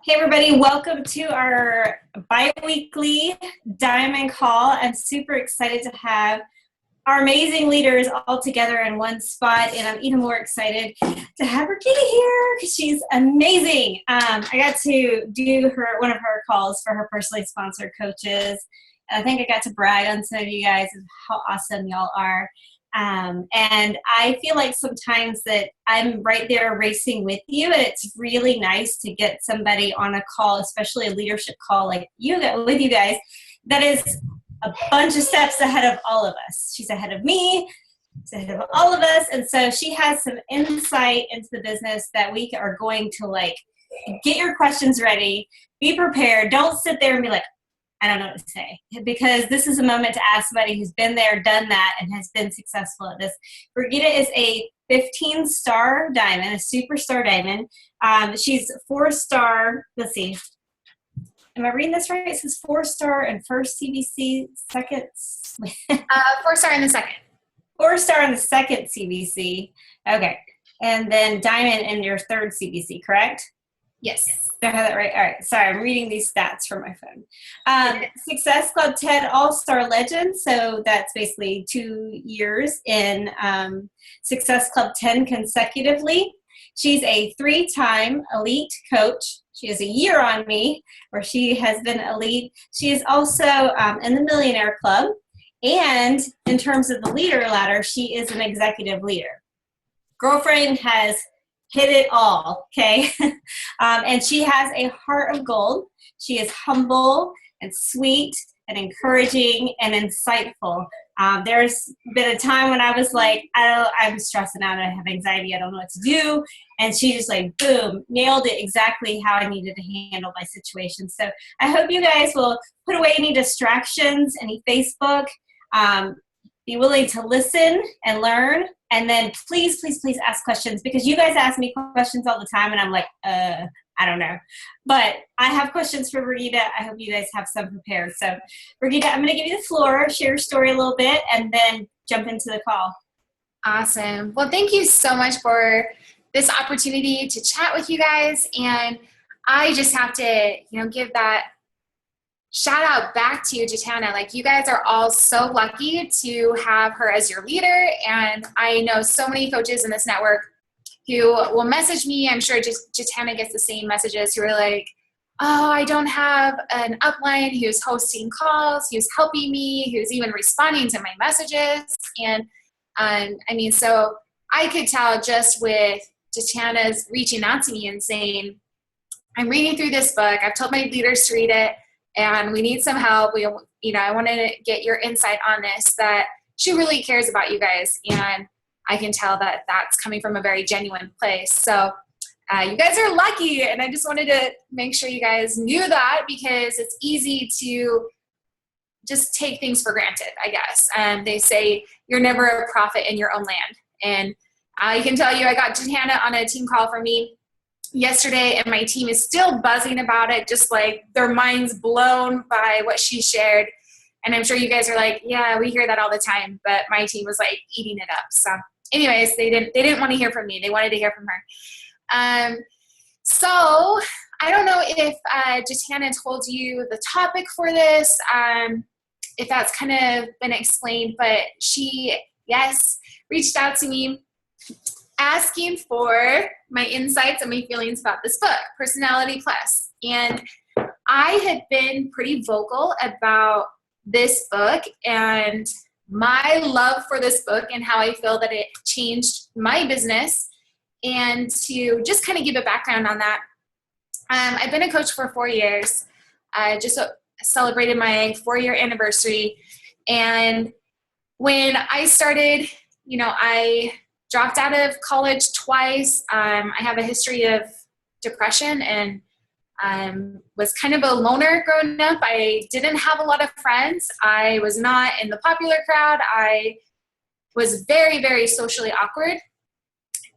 Hey everybody, welcome to our bi-weekly Diamond Call. I'm super excited to have our amazing leaders all together in one spot, and I'm even more excited to have Brigitte here because she's amazing. I got to do one of her calls for her personally sponsored coaches. I think I got to brag on some of you guys of how awesome y'all are. And I feel like sometimes that I'm right there racing with you, and it's really nice to get somebody on a call, especially a leadership call like with you guys, that is a bunch of steps ahead of all of us. She's ahead of me, she's ahead of all of us, and so she has some insight into the business that we are going to get your questions ready, be prepared, don't sit there and be like, I don't know what to say, because this is a moment to ask somebody who's been there, done that, and has been successful at this. Brigitte is a 15-star diamond, a superstar diamond. She's 4-star, let's see, am I reading this right? It says 4-star and first CBC, second. 4-star in the second. 4-star in the second CBC. Okay. And then diamond in your third CBC, correct? Yes. Did I have that right? All right. Sorry, I'm reading these stats from my phone. Success Club 10 All-Star Legend. So that's basically 2 years in Success Club 10 consecutively. She's a 3-time elite coach. She has a year on me where she has been elite. She is also in the Millionaire Club. And in terms of the leader ladder, she is an executive leader. Girlfriend has hit it all, okay? And she has a heart of gold. She is humble and sweet and encouraging and insightful. There's been a time when I was like, I'm stressing out, I have anxiety, I don't know what to do. And she just boom, nailed it exactly how I needed to handle my situation. So I hope you guys will put away any distractions, any Facebook, be willing to listen and learn. And then please, please, please ask questions, because you guys ask me questions all the time and I'm like, I don't know. But I have questions for Brigitte. I hope you guys have some prepared. So Brigitte, I'm going to give you the floor, share your story a little bit, and then jump into the call. Awesome. Well, thank you so much for this opportunity to chat with you guys. And I just have to, give that shout out back to you, Jitana. You guys are all so lucky to have her as your leader. And I know so many coaches in this network who will message me. I'm sure Jitana gets the same messages, who are like, oh, I don't have an upline who's hosting calls, who's helping me, who's even responding to my messages. And so I could tell just with Jitana's reaching out to me and saying, I'm reading through this book. I've told my leaders to read it, and we need some help. I want to get your insight on this, that she really cares about you guys. And I can tell that that's coming from a very genuine place. So you guys are lucky. And I just wanted to make sure you guys knew that, because it's easy to just take things for granted, I guess. And they say you're never a prophet in your own land. And I can tell you, I got Jitana on a team call for me yesterday, and my team is still buzzing about it, just their minds blown by what she shared. And I'm sure you guys are like, yeah, we hear that all the time, but my team was eating it up. So anyways, they didn't want to hear from me. They wanted to hear from her. So I don't know if Jitana told you the topic for this, if that's kind of been explained, but she, reached out to me asking for my insights and my feelings about this book, Personality Plus. And I had been pretty vocal about this book and my love for this book and how I feel that it changed my business. And to just kind of give a background on that, I've been a coach for 4 years. I just celebrated my 4-year anniversary. And when I started, I dropped out of college twice. I have a history of depression and was kind of a loner growing up. I didn't have a lot of friends. I was not in the popular crowd. I was very, very socially awkward.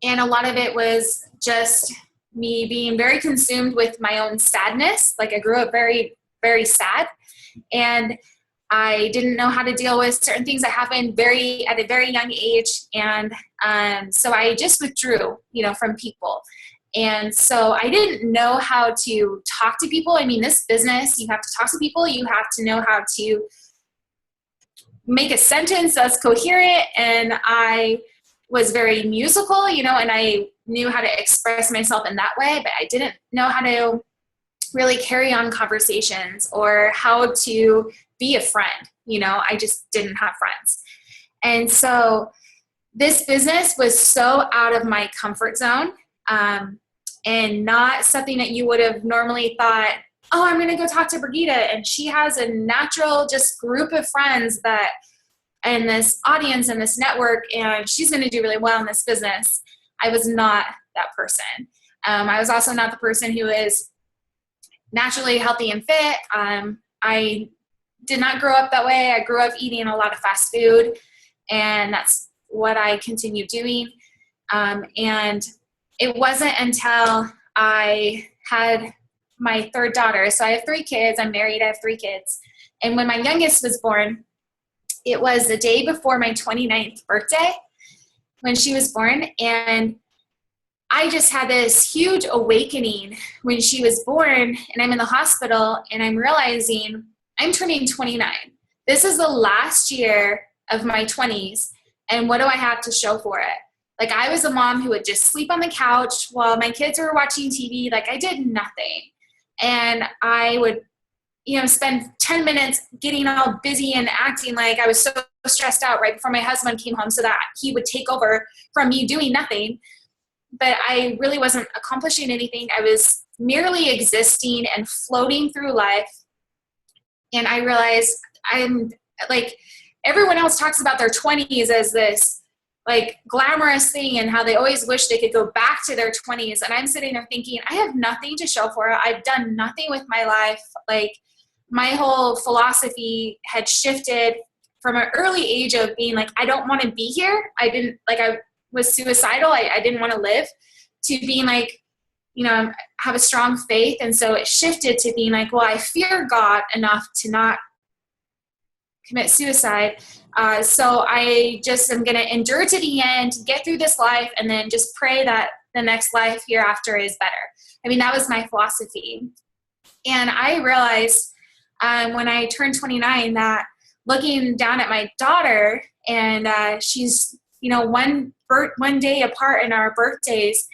And a lot of it was just me being very consumed with my own sadness. I grew up very, very sad. And I didn't know how to deal with certain things that happened at a very young age. And so I just withdrew, from people. And so I didn't know how to talk to people. I mean, this business, you have to talk to people. You have to know how to make a sentence that's coherent. And I was very musical, and I knew how to express myself in that way, but I didn't know how to really carry on conversations or how to be a friend. I just didn't have friends. And so this business was so out of my comfort zone, and not something that you would have normally thought, oh, I'm going to go talk to Brigitte, and she has a natural just group of friends that, and this audience and this network, and she's going to do really well in this business. I was not that person. I was also not the person who is naturally healthy and fit. I did not grow up that way. I grew up eating a lot of fast food, and that's what I continued doing. And it wasn't until I had my third daughter. So I have 3 kids. I'm married. I have 3 kids. And when my youngest was born, it was the day before my 29th birthday when she was born. And I just had this huge awakening when she was born, and I'm in the hospital, and I'm realizing I'm turning 29. This is the last year of my 20s, and what do I have to show for it? Like, I was a mom who would just sleep on the couch while my kids were watching TV. Like, I did nothing. And I would, spend 10 minutes getting all busy and acting like I was so stressed out right before my husband came home so that he would take over from me doing nothing. But I really wasn't accomplishing anything. I was merely existing and floating through life. And I realized I'm like, everyone else talks about their 20s as this like glamorous thing and how they always wish they could go back to their 20s. And I'm sitting there thinking, I have nothing to show for it. I've done nothing with my life. Like, my whole philosophy had shifted from an early age of being like, I don't want to be here. I was suicidal. I didn't want to live, to being like, have a strong faith. And so it shifted to being like, well, I fear God enough to not commit suicide. So I just am going to endure to the end, get through this life, and then just pray that the next life hereafter is better. I mean, that was my philosophy. And I realized when I turned 29 that looking down at my daughter, and she's, one day apart in our birthdays,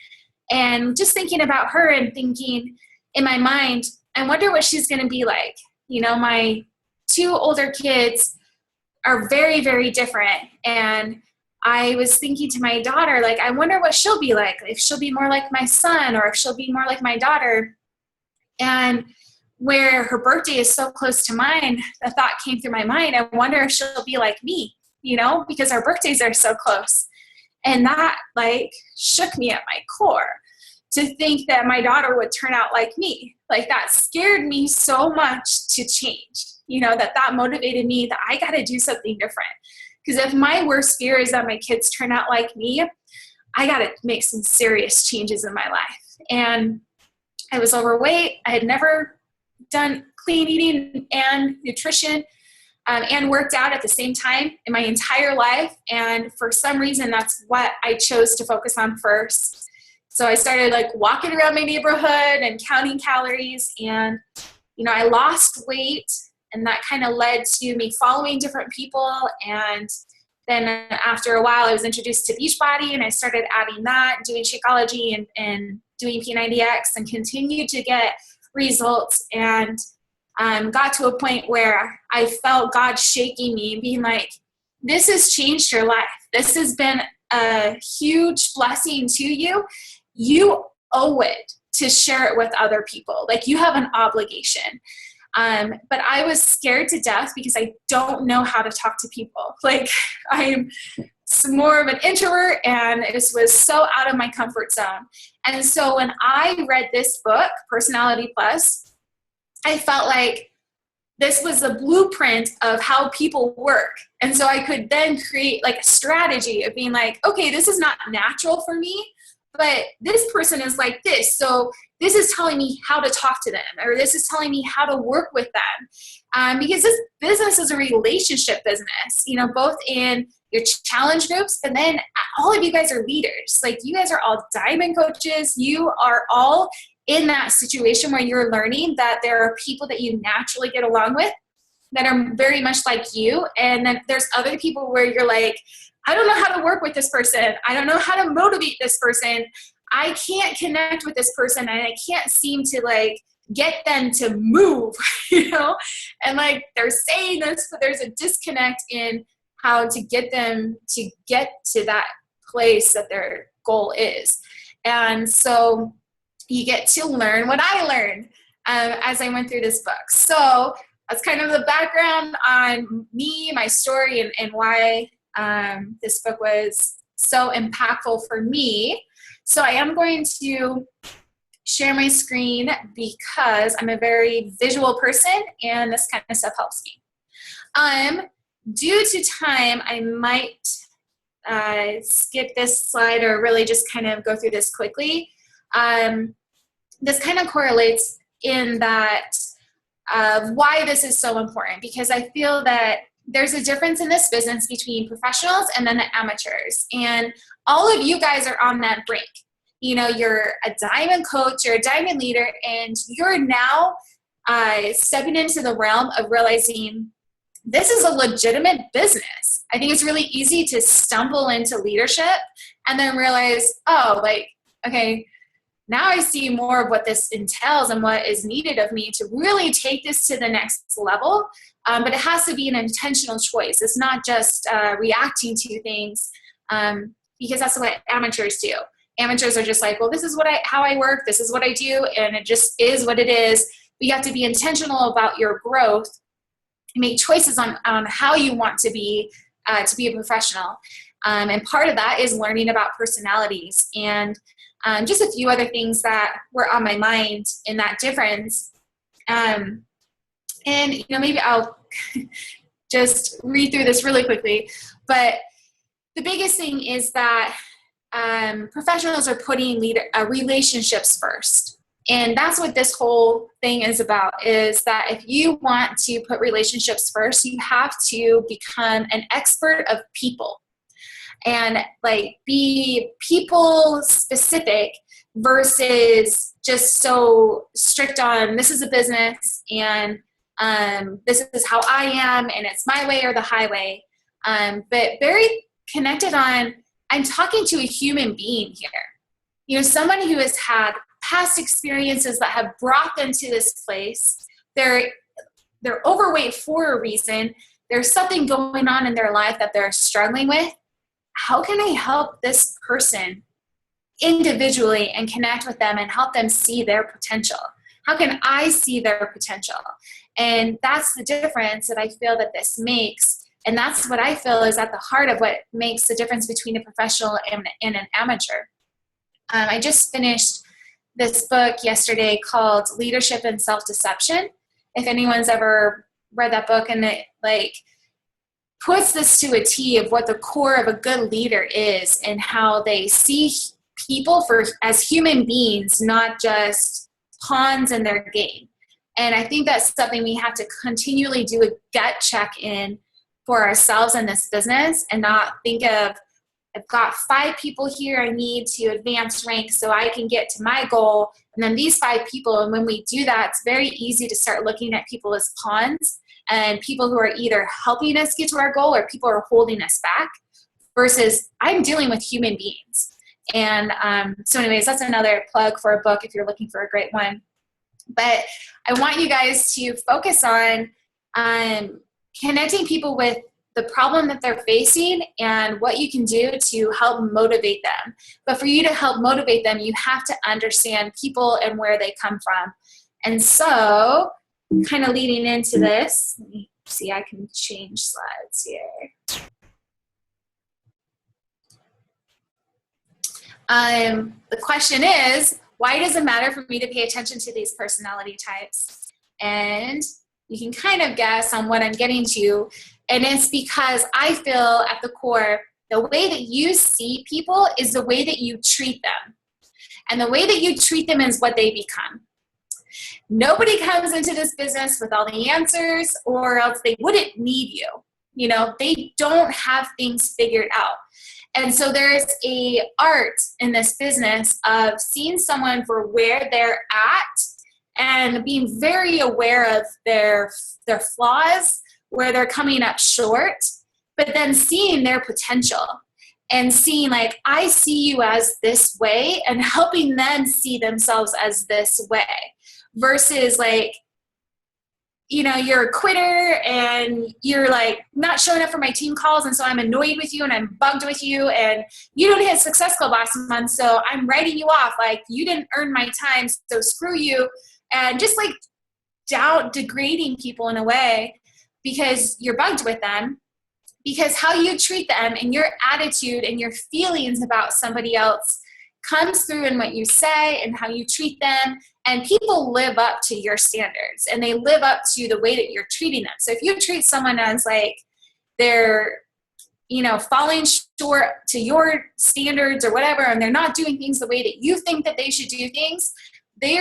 and just thinking about her and thinking in my mind, I wonder what she's going to be like. My 2 older kids are very, very different. And I was thinking to my daughter, like, I wonder what she'll be like, if she'll be more like my son or if she'll be more like my daughter. And where her birthday is so close to mine, the thought came through my mind, I wonder if she'll be like me, because our birthdays are so close. And that like shook me at my core to think that my daughter would turn out like me. Like, that scared me so much to change, that motivated me that I got to do something different. Because if my worst fear is that my kids turn out like me, I got to make some serious changes in my life. And I was overweight. I had never done clean eating and nutrition and worked out at the same time in my entire life. And for some reason, that's what I chose to focus on first. So I started like walking around my neighborhood and counting calories, and, I lost weight, and that kind of led to me following different people. And then after a while, I was introduced to Beachbody, and I started adding that, doing Shakeology and doing P90X, and continued to get results, and got to a point where I felt God shaking me, being like, this has changed your life. This has been a huge blessing to you. You owe it to share it with other people. Like, you have an obligation. But I was scared to death because I don't know how to talk to people. Like, I'm more of an introvert, and this was so out of my comfort zone. And so when I read this book, Personality Plus, I felt like this was a blueprint of how people work. And so I could then create like a strategy of being like, okay, this is not natural for me, but this person is like this. So this is telling me how to talk to them, or this is telling me how to work with them. Because this business is a relationship business, both in your challenge groups, but then all of you guys are leaders. Like, you guys are all diamond coaches. You are all in that situation where you're learning that there are people that you naturally get along with that are very much like you. And then there's other people where you're like, I don't know how to work with this person. I don't know how to motivate this person. I can't connect with this person, and I can't seem to like get them to move, you know? And like, they're saying this, but there's a disconnect in how to get them to get to that place that their goal is. And so you get to learn what I learned as I went through this book. So that's kind of the background on me, my story, and why this book was so impactful for me. So I am going to share my screen because I'm a very visual person, and this kind of stuff helps me. Due to time, I might skip this slide or really just kind of go through this quickly. This kind of correlates in that why this is so important, because I feel that there's a difference in this business between professionals and then the amateurs. And all of you guys are on that brink. You know, you're a diamond coach, you're a diamond leader, and you're now stepping into the realm of realizing this is a legitimate business. I think it's really easy to stumble into leadership and then realize, oh, like, okay, now I see more of what this entails and what is needed of me to really take this to the next level. But it has to be an intentional choice. It's not just reacting to things, because that's what amateurs do. Amateurs are just like, well, this is how I work, this is what I do, and it just is what it is. But you have to be intentional about your growth, make choices on how you want to be a professional. And part of that is learning about personalities, and just a few other things that were on my mind in that difference. And, you know, maybe I'll just read through this really quickly. But the biggest thing is that professionals are putting relationships first. And that's what this whole thing is about, is that if you want to put relationships first, you have to become an expert of people and like be people specific versus just so strict on this is a business and this is how I am and it's my way or the highway. But very connected on, I'm talking to a human being here. You know, somebody who has had past experiences that have brought them to this place. They're overweight for a reason. There's something going on in their life that they're struggling with. How can I help this person individually and connect with them and help them see their potential? How can I see their potential? And that's the difference that I feel that this makes. And that's what I feel is at the heart of what makes the difference between a professional and an amateur. I just finished this book yesterday called Leadership and Self-Deception. If anyone's ever read that book, and it like puts this to a T of what the core of a good leader is and how they see people as human beings, not just pawns in their game. And I think that's something we have to continually do a gut check in for ourselves in this business, and not think of, I've got 5 people here I need to advance rank so I can get to my goal. And then these 5 people, and when we do that, it's very easy to start looking at people as pawns and people who are either helping us get to our goal or people who are holding us back, versus I'm dealing with human beings. And so anyways, that's another plug for a book if you're looking for a great one. But I want you guys to focus on connecting people with the problem that they're facing and what you can do to help motivate them. But for you to help motivate them, you have to understand people and where they come from. And so, kind of leading into this, let me see, I can change slides here. The question is, why does it matter for me to pay attention to these personality types? And you can kind of guess on what I'm getting to. And it's because I feel at the core, the way that you see people is the way that you treat them. And the way that you treat them is what they become. Nobody comes into this business with all the answers, or else they wouldn't need you. You know, they don't have things figured out. And so there's a art in this business of seeing someone for where they're at and being very aware of their flaws, where they're coming up short, but then seeing their potential and seeing like, I see you as this way, and helping them see themselves as this way, versus like, you know, you're a quitter and you're like not showing up for my team calls, and so I'm annoyed with you and I'm bugged with you, and you don't hit Success Club last month, so I'm writing you off, like you didn't earn my time, so screw you. And just like degrading people in a way because you're bugged with them, because how you treat them and your attitude and your feelings about somebody else comes through in what you say and how you treat them. And people live up to your standards, and they live up to the way that you're treating them. So if you treat someone as like they're, you know, falling short to your standards or whatever, and they're not doing things the way that you think that they should do things, they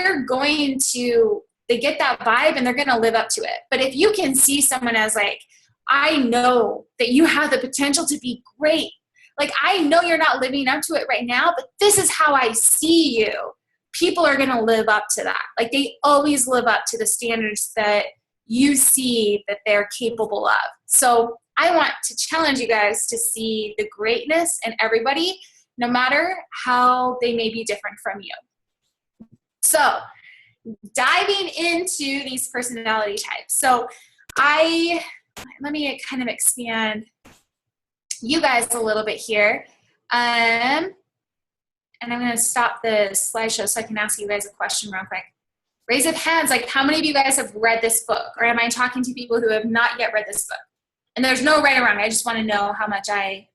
get that vibe and they're going to live up to it. But if you can see someone as like, I know that you have the potential to be great. Like, I know you're not living up to it right now, but this is how I see you. People are going to live up to that. Like, they always live up to the standards that you see that they're capable of. So I want to challenge you guys to see the greatness in everybody, no matter how they may be different from you. So diving into these personality types. So let me kind of expand you guys a little bit here. And I'm going to stop the slideshow so I can ask you guys a question real quick. Raise of hands, like how many of you guys have read this book? Or am I talking to people who have not yet read this book? And there's no right or wrong. I just want to know how much I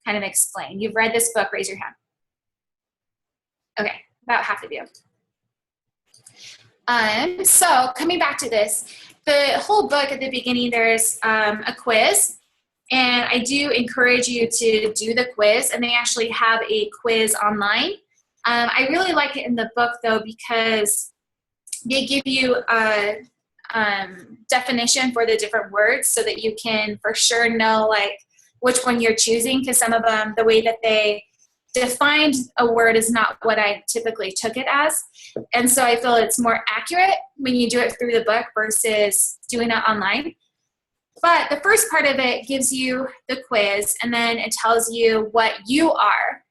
kind of explain. You've read this book, raise your hand. Okay, about half of you. So coming back to this, the whole book at the beginning, there's a quiz, and I do encourage you to do the quiz, and they actually have a quiz online. I really like it in the book though, because they give you a definition for the different words so that you can for sure know like which one you're choosing, because some of them, the way that they defined a word is not what I typically took it as. And so I feel it's more accurate when you do it through the book versus doing it online. But the first part of it gives you the quiz, and then it tells you what you are.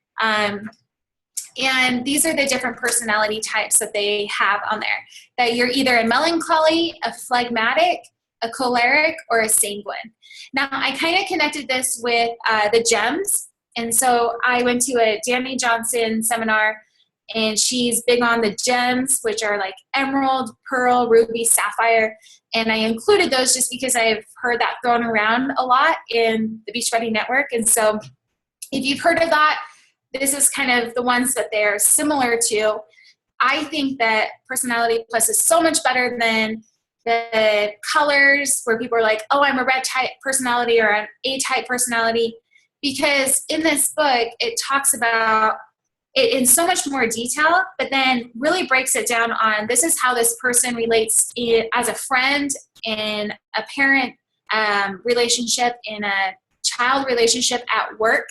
And these are the different personality types that they have on there. That you're either a melancholy, a phlegmatic, a choleric, or a sanguine. Now, I kind of connected this with the gems. And so I went to a Danny Johnson seminar, and she's big on the gems, which are like emerald, pearl, ruby, sapphire. And I included those just because I've heard that thrown around a lot in the Beachbody Network. And so if you've heard of that, this is kind of the ones that they're similar to. I think that Personality Plus is so much better than the colors where people are like, oh, I'm a red type personality or an A type personality. Because in this book, it talks about it in so much more detail, but then really breaks it down on this is how this person relates as a friend, in a parent relationship, in a child relationship, at work.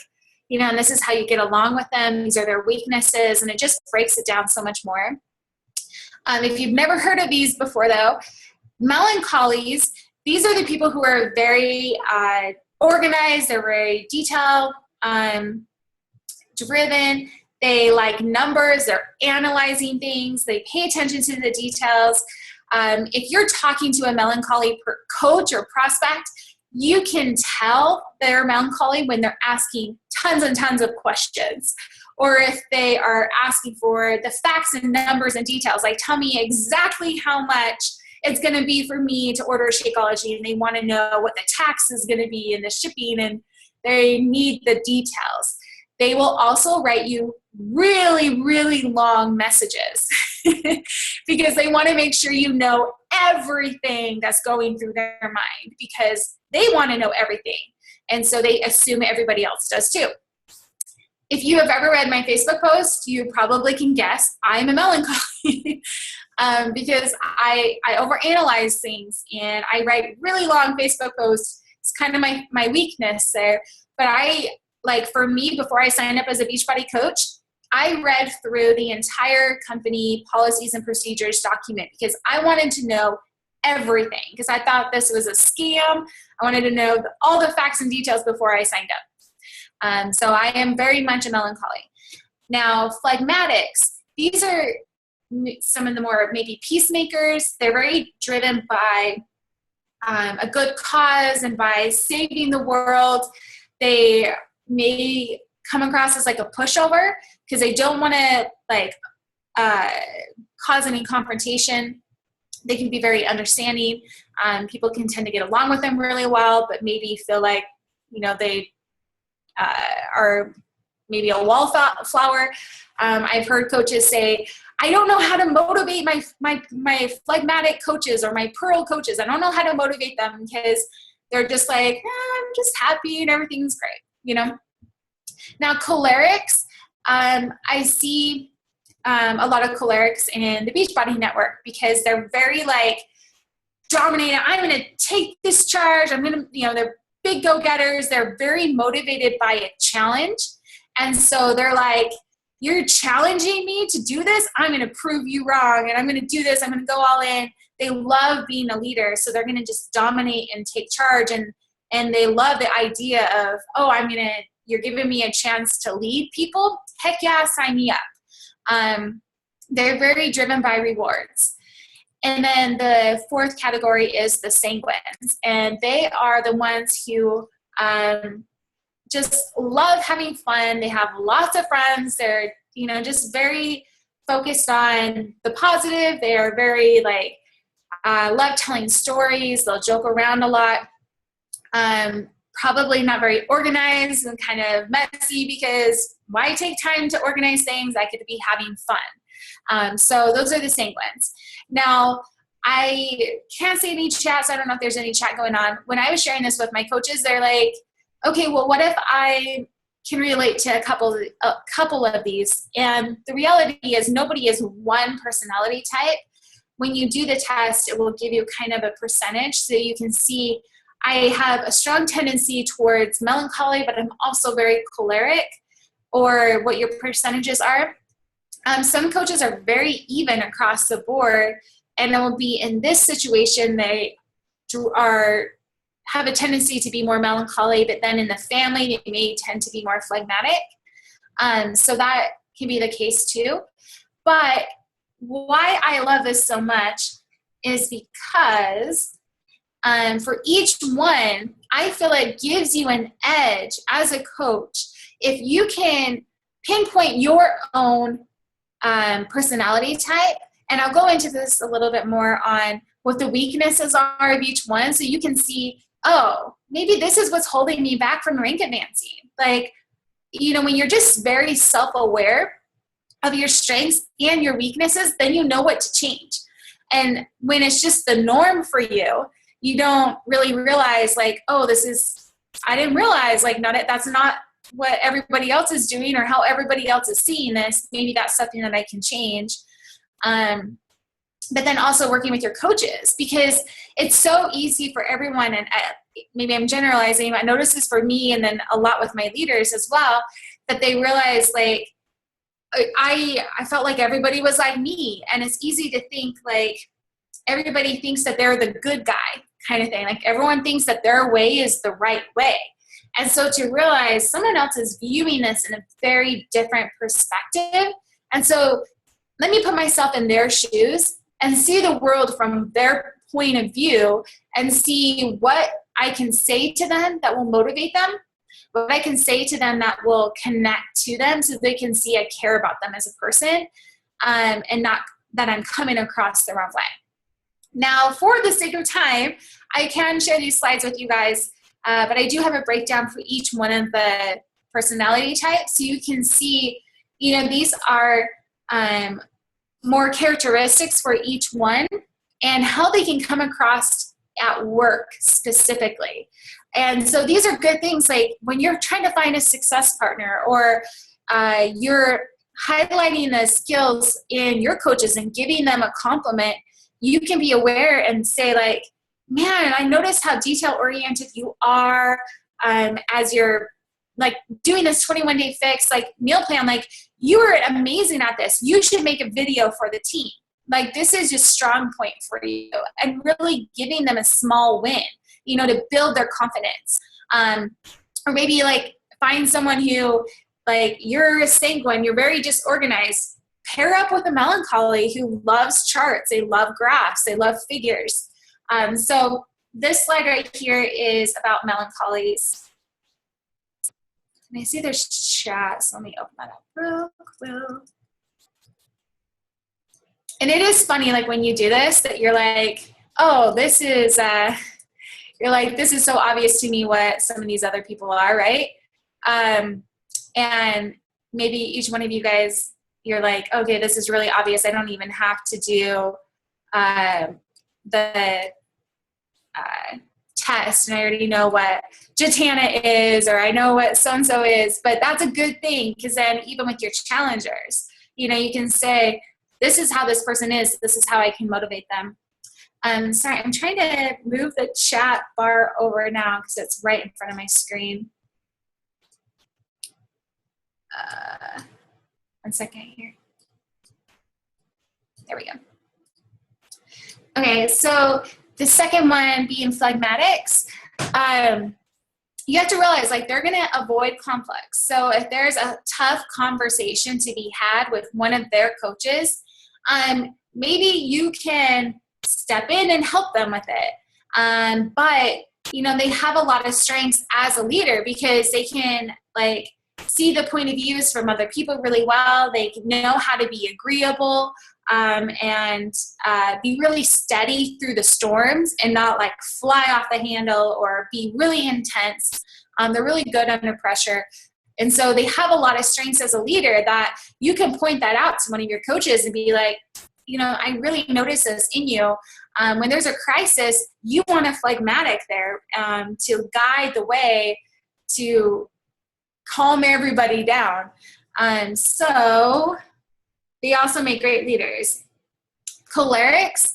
You know, and this is how you get along with them. These are their weaknesses, and it just breaks it down so much more. If you've never heard of these before, though, melancholies, these are the people who are very organized, they're very detail driven, they like numbers, they're analyzing things, they pay attention to the details. If you're talking to a melancholy coach or prospect, you can tell they're melancholy when they're asking tons and tons of questions, or if they are asking for the facts and numbers and details, like tell me exactly how much it's going to be for me to order Shakeology, and they want to know what the tax is going to be and the shipping, and they need the details. They will also write you really, really long messages because they want to make sure you know everything that's going through their mind, because they want to know everything. And so they assume everybody else does too. If you have ever read my Facebook post, you probably can guess I'm a melancholy. Because I overanalyze things, and I write really long Facebook posts it's kind of my weakness there. But for me, before I signed up as a Beachbody coach, I read through the entire company policies and procedures document because I wanted to know everything, because I thought this was a scam. I wanted to know all the facts and details before I signed up. So I am very much a melancholy. Now, phlegmatics, these are some of the more maybe peacemakers. They're very driven by a good cause and by saving the world. They may come across as like a pushover because they don't want to cause any confrontation. They can be very understanding. People can tend to get along with them really well, but maybe feel like, they are maybe a wallflower. I've heard coaches say, I don't know how to motivate my phlegmatic coaches or my pearl coaches. I don't know how to motivate them because they're just like, I'm just happy and everything's great, Now, cholerics, I see a lot of cholerics in the Beachbody network because they're very dominating. I'm going to take this charge. I'm going to, they're big go-getters. They're very motivated by a challenge. And so they're like, you're challenging me to do this? I'm going to prove you wrong, and I'm going to do this. I'm going to go all in. They love being a leader, so they're going to just dominate and take charge, and they love the idea of, you're giving me a chance to lead people. Heck yeah, sign me up. They're very driven by rewards. And then the fourth category is the sanguines, and they are the ones who just love having fun. They have lots of friends. They're, just very focused on the positive. They are very love telling stories. They'll joke around a lot. Probably not very organized and kind of messy, because why take time to organize things? I could be having fun. So those are the sanguines. Now, I can't see any chats. I don't know if there's any chat going on. When I was sharing this with my coaches, they're like, okay, well, what if I can relate to a couple of these? And the reality is nobody is one personality type. When you do the test, it will give you kind of a percentage, so you can see I have a strong tendency towards melancholy, but I'm also very choleric, or what your percentages are. Some coaches are very even across the board, and it will be in this situation, they have a tendency to be more melancholy, but then in the family, they may tend to be more phlegmatic. So that can be the case too. But why I love this so much is because for each one, I feel it gives you an edge as a coach. If you can pinpoint your own personality type, and I'll go into this a little bit more on what the weaknesses are of each one, so you can see, oh, maybe this is what's holding me back from rank advancing. When you're just very self-aware of your strengths and your weaknesses, then you know what to change. And when it's just the norm for you, you don't really realize I didn't realize that's not what everybody else is doing or how everybody else is seeing this. Maybe that's something that I can change. But then also working with your coaches, because it's so easy for everyone, and maybe I'm generalizing, I notice this for me and then a lot with my leaders as well, that they realize I felt like everybody was like me, and it's easy to think everybody thinks that they're the good guy kind of thing. Everyone thinks that their way is the right way. And so to realize someone else is viewing this in a very different perspective. And so let me put myself in their shoes and see the world from their point of view, and see what I can say to them that will motivate them, what I can say to them that will connect to them so they can see I care about them as a person, and not that I'm coming across the wrong way. Now, for the sake of time, I can share these slides with you guys, but I do have a breakdown for each one of the personality types, so you can see, these are more characteristics for each one and how they can come across at work specifically. And so these are good things, when you're trying to find a success partner, or you're highlighting the skills in your coaches and giving them a compliment, you can be aware and say man, I noticed how detail oriented you are as you're like doing this 21-day fix, like meal plan, like you are amazing at this. You should make a video for the team. Like this is just strong point for you, and really giving them a small win, you know, to build their confidence. Or maybe like find someone who, like, you're a sanguine, you're very disorganized. Pair up with a melancholy who loves charts. They love graphs. They love figures. So this slide right here is about melancholies. And I see there's chat, so let me open that up real quick. And it is funny, like when you do this, that you're like, oh, this is, you're like, this is so obvious to me what some of these other people are, right? And maybe each one of you guys, you're like, okay, this is really obvious. I don't even have to do the test, and I already know what Jatana is, or I know what so-and-so is, but that's a good thing, because then even with your challengers, you know, you can say, this is how this person is, this is how I can motivate them. Sorry, I'm trying to move the chat bar over now because it's right in front of my screen. 1 second here. There we go. Okay, so the second one being phlegmatics, you have to realize, like, they're going to avoid conflicts. So if there's a tough conversation to be had with one of their coaches, maybe you can step in and help them with it. But, you know, they have a lot of strengths as a leader because they can, like, see the point of views from other people really well. They know how to be agreeable, and be really steady through the storms and not like fly off the handle or be really intense. They're really good under pressure. And so they have a lot of strengths as a leader that you can point that out to one of your coaches and be like, you know, I really notice this in you. When there's a crisis, you want a phlegmatic there to guide the way, to calm everybody down. So they also make great leaders. Cholerics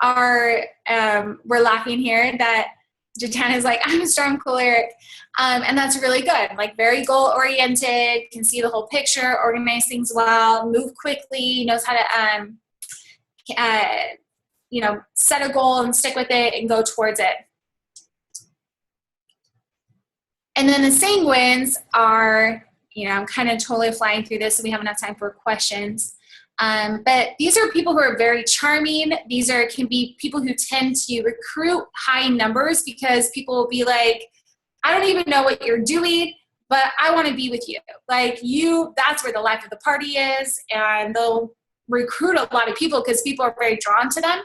are, we're laughing here that Jatana is like, I'm a strong choleric. And that's really good. Like, very goal oriented, can see the whole picture, organize things well, move quickly, knows how to, you know, set a goal and stick with it and go towards it. And then the sanguines are, you know, I'm kind of totally flying through this so we have enough time for questions. But these are people who are very charming. These can be people who tend to recruit high numbers because people will be like, I don't even know what you're doing, but I want to be with you. Like, you, that's where the life of the party is. And they'll recruit a lot of people because people are very drawn to them.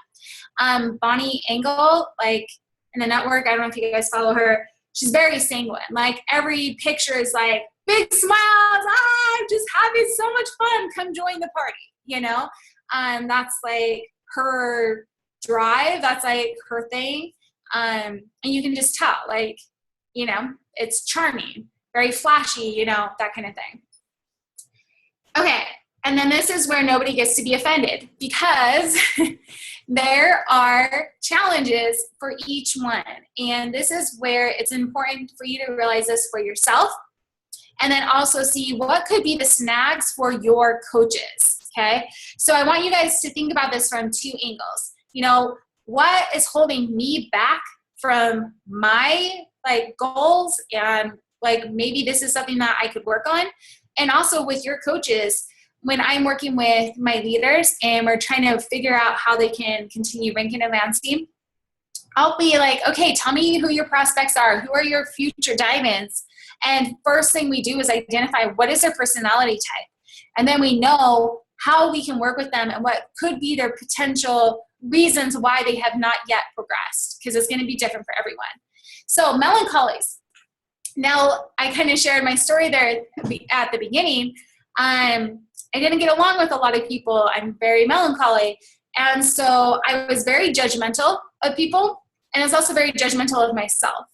Bonnie Engel, like, in the network, I don't know if you guys follow her. She's very sanguine. Like, every picture is like, big smiles. I'm just having so much fun. Come join the party, you know? That's like her drive. That's like her thing. And you can just tell, like, you know, it's charming, very flashy, you know, that kind of thing. Okay. And then this is where nobody gets to be offended, because there are challenges for each one. And this is where it's important for you to realize this for yourself, and then also see what could be the snags for your coaches, okay? So I want you guys to think about this from two angles. You know, what is holding me back from my, like, goals, and, like, maybe this is something that I could work on. And also with your coaches, when I'm working with my leaders and we're trying to figure out how they can continue ranking and advancing, I'll be like, okay, tell me who your prospects are. Who are your future diamonds? And first thing we do is identify what is their personality type. And then we know how we can work with them and what could be their potential reasons why they have not yet progressed, because it's going to be different for everyone. So melancholies. Now, I kind of shared my story there at the beginning. I didn't get along with a lot of people. I'm very melancholy. And so I was very judgmental of people. And I was also very judgmental of myself,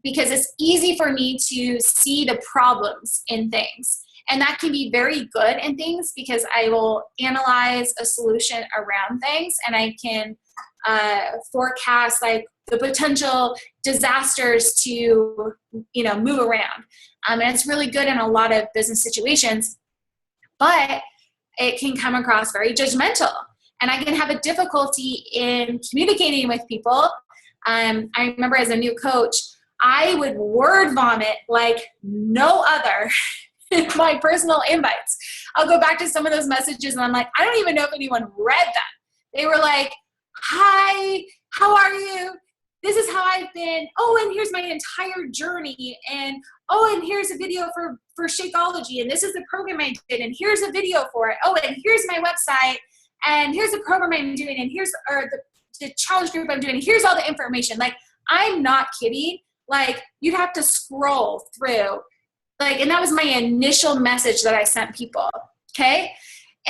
because it's easy for me to see the problems in things. And that can be very good in things, because I will analyze a solution around things, and I can forecast, like, the potential disasters to, move around. And it's really good in a lot of business situations, but it can come across very judgmental. And I can have a difficulty in communicating with people. I remember as a new coach, I would word vomit like no other in my personal invites. I'll go back to some of those messages and I'm like, I don't even know if anyone read them. They were like, hi, how are you? This is how I've been. Oh, and here's my entire journey. And here's a video for Shakeology. And this is the program I did. And here's a video for it. Oh, and here's my website. And here's the program I'm doing. And here's the challenge group I'm doing. Here's all the information. Like, I'm not kidding. Like, you'd have to scroll through. Like, and that was my initial message that I sent people. Okay.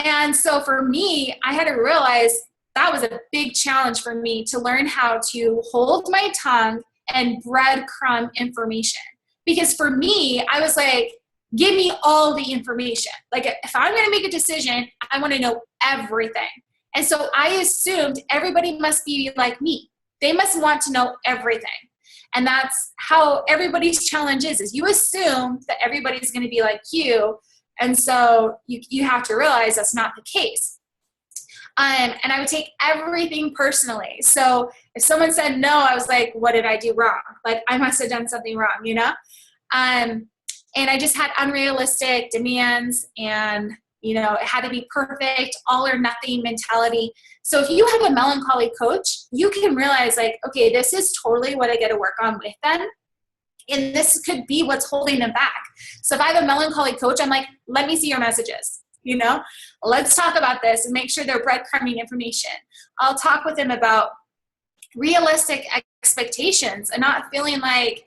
And so for me, I had to realize that was a big challenge for me to learn how to hold my tongue and breadcrumb information. Because for me, I was like, give me all the information. Like, if I'm going to make a decision, I want to know everything. And so I assumed everybody must be like me. They must want to know everything. And that's how everybody's challenge is you assume that everybody's going to be like you. And so you have to realize that's not the case. And I would take everything personally. So if someone said no, I was like, what did I do wrong? Like, I must have done something wrong, And I just had unrealistic demands, and, it had to be perfect, all or nothing mentality. So if you have a melancholy coach, you can realize, like, okay, this is totally what I get to work on with them. And this could be what's holding them back. So if I have a melancholy coach, I'm like, let me see your messages. Let's talk about this and make sure they're breadcrumbing information. I'll talk with them about realistic expectations and not feeling like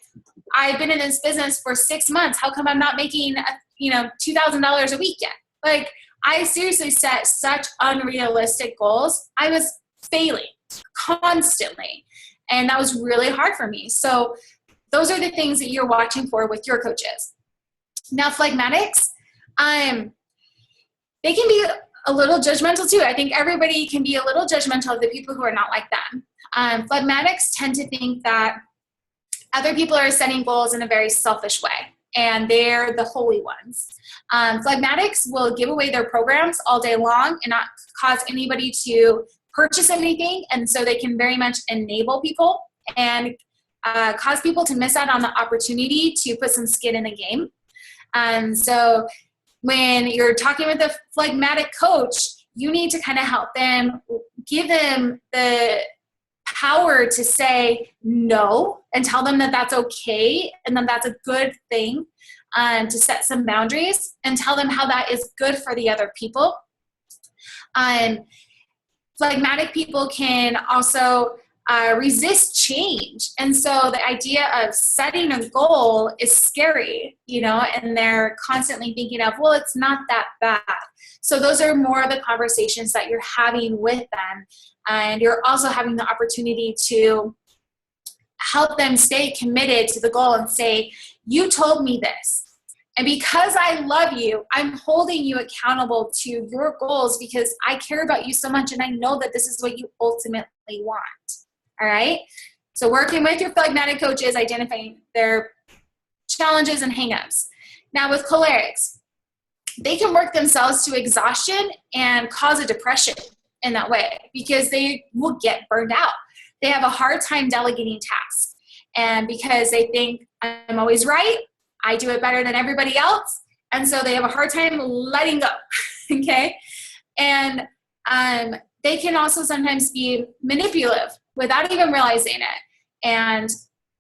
I've been in this business for 6 months. How come I'm not making, $2,000 a week yet? Like, I seriously set such unrealistic goals. I was failing constantly. And that was really hard for me. So those are the things that you're watching for with your coaches. Now, phlegmatics, they can be a little judgmental too. I think everybody can be a little judgmental of the people who are not like them. Phlegmatics tend to think that other people are setting goals in a very selfish way, and they're the holy ones. Phlegmatics will give away their programs all day long and not cause anybody to purchase anything, and so they can very much enable people and cause people to miss out on the opportunity to put some skin in the game. So when you're talking with a phlegmatic coach, you need to kind of help them, give them the power to say no and tell them that that's okay and then that's a good thing, to set some boundaries and tell them how that is good for the other people. Phlegmatic people can also resist change. And so the idea of setting a goal is scary, and they're constantly thinking of, well, it's not that bad. So those are more of the conversations that you're having with them. And you're also having the opportunity to help them stay committed to the goal and say, you told me this. And because I love you, I'm holding you accountable to your goals because I care about you so much and I know that this is what you ultimately want. All right? So working with your phlegmatic coaches, identifying their challenges and hangups. Now with cholerics, they can work themselves to exhaustion and cause a depression in that way because they will get burned out. They have a hard time delegating tasks. And because they think I'm always right, I do it better than everybody else. And so they have a hard time letting go. Okay. And they can also sometimes be manipulative without even realizing it and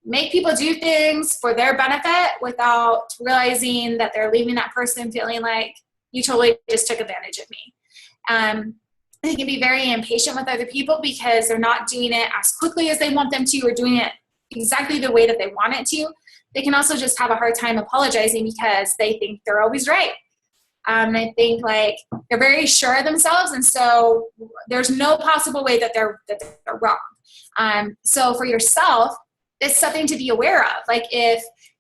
make people do things for their benefit without realizing that they're leaving that person feeling like you totally just took advantage of me. They can be very impatient with other people because they're not doing it as quickly as they want them to or doing it exactly the way that they want it to. They can also just have a hard time apologizing because they think they're always right. I think like they're very sure of themselves, and so there's no possible way that they're wrong. So for yourself, it's something to be aware of.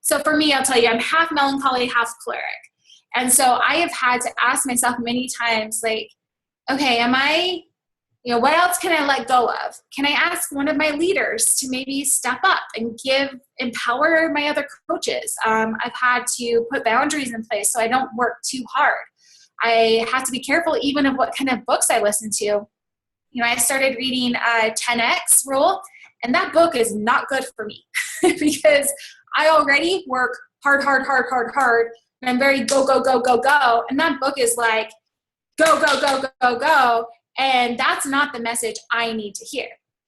So for me, I'll tell you, I'm half melancholy, half choleric. And so I have had to ask myself many times, like, okay, am I What else can I let go of? Can I ask one of my leaders to maybe step up and empower my other coaches? I've had to put boundaries in place so I don't work too hard. I have to be careful even of what kind of books I listen to. I started reading 10X Rule, and that book is not good for me because I already work hard, and I'm very go, go, go, go, go. And that book is like, go, go, go, go, go, go. And that's not the message I need to hear.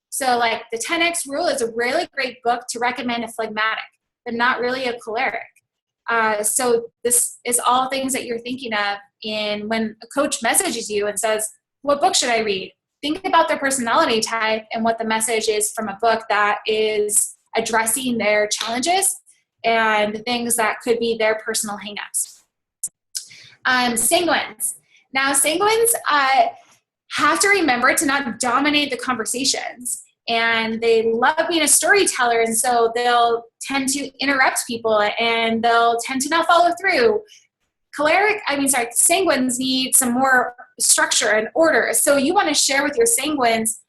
So like the 10X Rule is a really great book to recommend a phlegmatic, but not really a choleric. So this is all things that you're thinking of when a coach messages you and says, what book should I read? Think about their personality type and what the message is from a book that is addressing their challenges and things that could be their personal hangups. Sanguines. Now, sanguines have to remember to not dominate the conversations. And they love being a storyteller, and so they'll tend to interrupt people and they'll tend to not follow through. Sanguines need some more structure and order. So you want to share with your sanguines,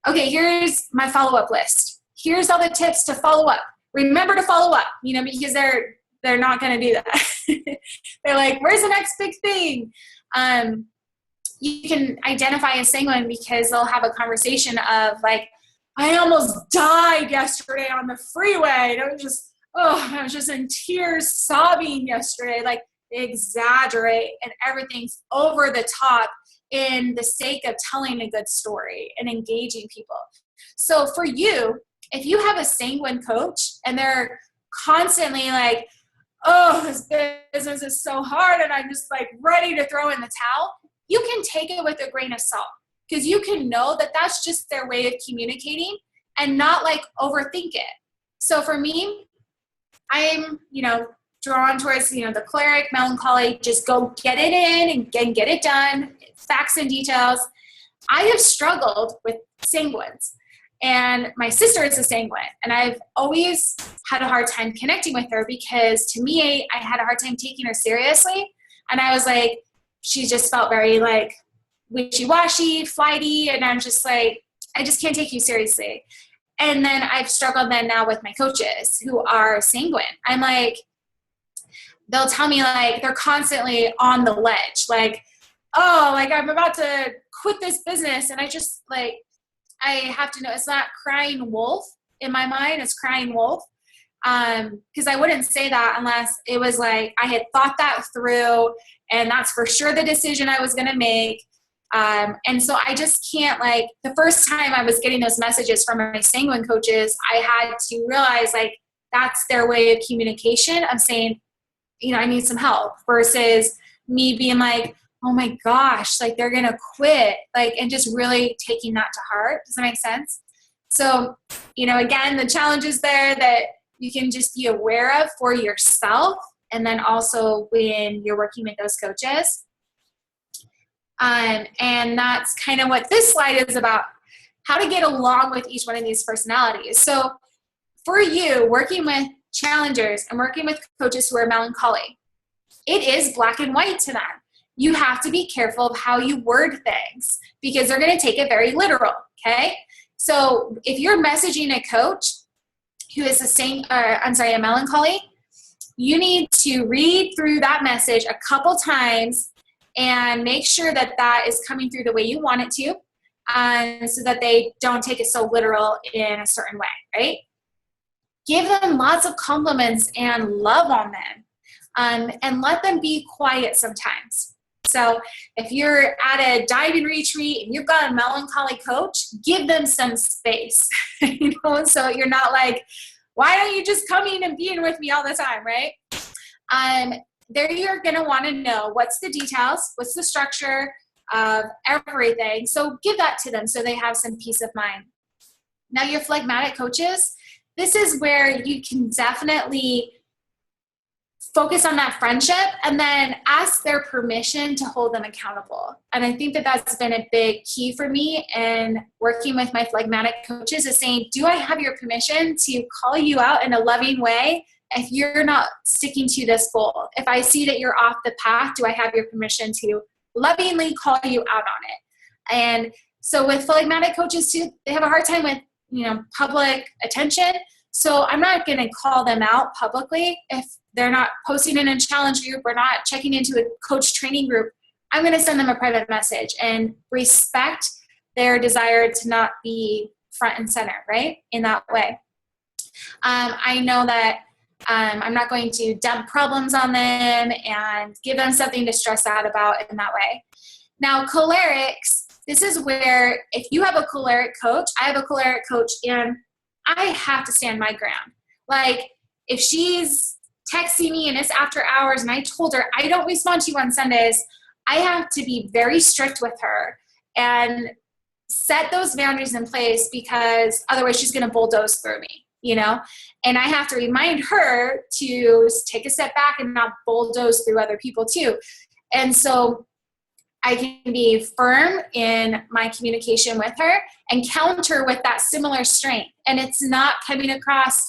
okay, here's my follow-up list. Here's all the tips to follow up. Remember to follow up, because they're not going to do that. They're like, where's the next big thing? You can identify a sanguine because they'll have a conversation of like, I almost died yesterday on the freeway. And I was just in tears sobbing yesterday. Like, they exaggerate and everything's over the top in the sake of telling a good story and engaging people. So for you, if you have a sanguine coach and they're constantly like, oh, this business is so hard and I'm just like ready to throw in the towel, you can take it with a grain of salt because you can know that that's just their way of communicating and not like overthink it. So for me, I'm, drawn towards, the choleric, melancholy, just go get it in and get it done, facts and details. I have struggled with sanguines, and my sister is a sanguine, and I've always had a hard time connecting with her because to me, I had a hard time taking her seriously. And I was like, she just felt very like wishy-washy, flighty, and I'm just like, I just can't take you seriously. And then I've struggled now with my coaches who are sanguine. I'm like, they'll tell me like they're constantly on the ledge, like, oh, like I'm about to quit this business. And I just like, I have to know it's not crying wolf in my mind, it's crying wolf. Because I wouldn't say that unless it was like I had thought that through and that's for sure the decision I was going to make. And so I just can't, like, the first time I was getting those messages from my sanguine coaches, I had to realize like that's their way of communication of saying, I need some help, versus me being like, oh my gosh, like they're going to quit, like, and just really taking that to heart. Does that make sense? So, again, the challenge is there that you can just be aware of for yourself. And then also when you're working with those coaches. And that's kind of what this slide is about, how to get along with each one of these personalities. So for you, working with challengers and working with coaches who are melancholy, it is black and white to them. You have to be careful of how you word things because they're going to take it very literal, okay? So if you're messaging a coach who is a melancholy, you need to read through that message a couple times and make sure that that is coming through the way you want it to, so that they don't take it so literal in a certain way, right? Give them lots of compliments and love on them, and let them be quiet sometimes. So if you're at a diving retreat and you've got a melancholy coach, give them some space, so you're not like, why don't you just come in and be with me all the time, right? There you're going to want to know what's the details, what's the structure of everything. So give that to them so they have some peace of mind. Now your phlegmatic coaches, this is where you can definitely focus on that friendship and then ask their permission to hold them accountable. And I think that that's been a big key for me in working with my phlegmatic coaches is saying, do I have your permission to call you out in a loving way if you're not sticking to this goal? If I see that you're off the path, do I have your permission to lovingly call you out on it? And So with phlegmatic coaches too, they have a hard time with, public attention. So I'm not going to call them out publicly if they're not posting in a challenge group or not checking into a coach training group. I'm going to send them a private message and respect their desire to not be front and center, right? In that way. I know that I'm not going to dump problems on them and give them something to stress out about in that way. Now, cholerics, this is where if you have a choleric coach, I have a choleric coach, and I have to stand my ground. Like, if she's texting me and it's after hours and I told her I don't respond to you on Sundays, I have to be very strict with her and set those boundaries in place, because otherwise she's going to bulldoze through me, and I have to remind her to take a step back and not bulldoze through other people too. And so I can be firm in my communication with her and counter with that similar strength. And it's not coming across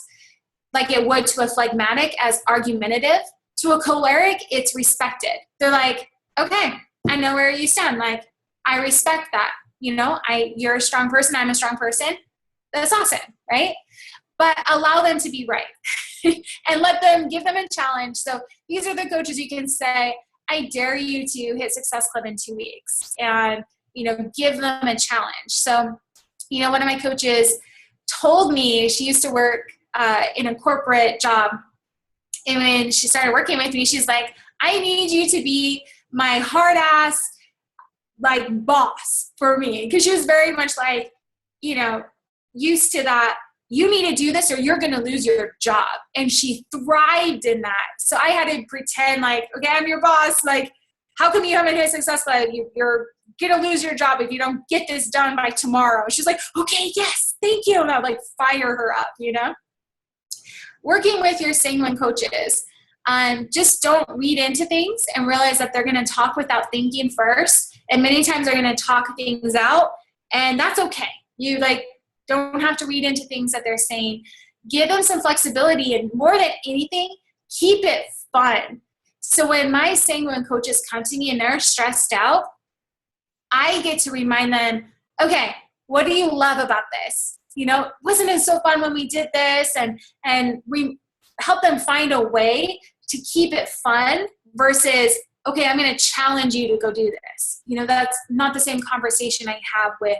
like it would to a phlegmatic as argumentative. To a choleric, it's respected. They're like, okay, I know where you stand. Like, I respect that. You're a strong person. I'm a strong person. That's awesome, right? But allow them to be right and give them a challenge. So these are the coaches you can say, I dare you to hit Success Club in 2 weeks, and, give them a challenge. So, one of my coaches told me she used to work in a corporate job. And when she started working with me, she's like, I need you to be my hard ass, like, boss for me. Cause she was very much like, used to that. You need to do this or you're going to lose your job. And she thrived in that. So I had to pretend like, okay, I'm your boss. Like, how come you haven't hit Success Club? You're going to lose your job if you don't get this done by tomorrow. She's like, okay, yes, thank you. And I'd like fire her up, Working with your sanguine coaches, just don't read into things and realize that they're going to talk without thinking first. And many times they're going to talk things out, and that's okay. You don't have to read into things that they're saying. Give them some flexibility, and more than anything, keep it fun. So when my sanguine coaches come to me and they're stressed out, I get to remind them, okay, what do you love about this? Wasn't it so fun when we did this? And we help them find a way to keep it fun versus, okay, I'm going to challenge you to go do this. That's not the same conversation I have with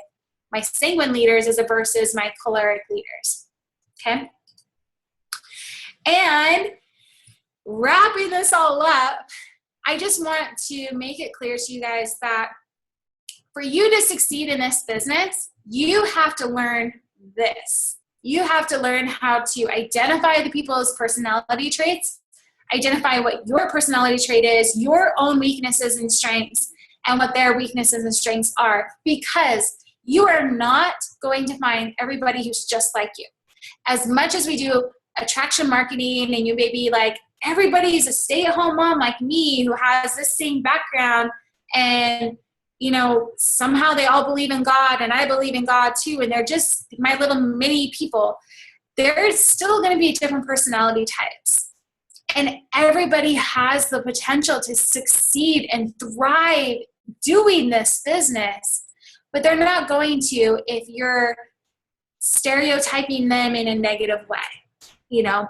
my sanguine leaders as versus my choleric leaders. Okay. And wrapping this all up, I just want to make it clear to you guys that for you to succeed in this business, you have to learn this. You have to learn how to identify the people's personality traits, identify what your personality trait is, your own weaknesses and strengths, and what their weaknesses and strengths are, because you are not going to find everybody who's just like you. As much as we do attraction marketing, and you may be like, everybody's a stay-at-home mom like me who has this same background, and somehow they all believe in God, and I believe in God too, and they're just my little mini people. There's still going to be different personality types, and everybody has the potential to succeed and thrive doing this business. But they're not going to if you're stereotyping them in a negative way,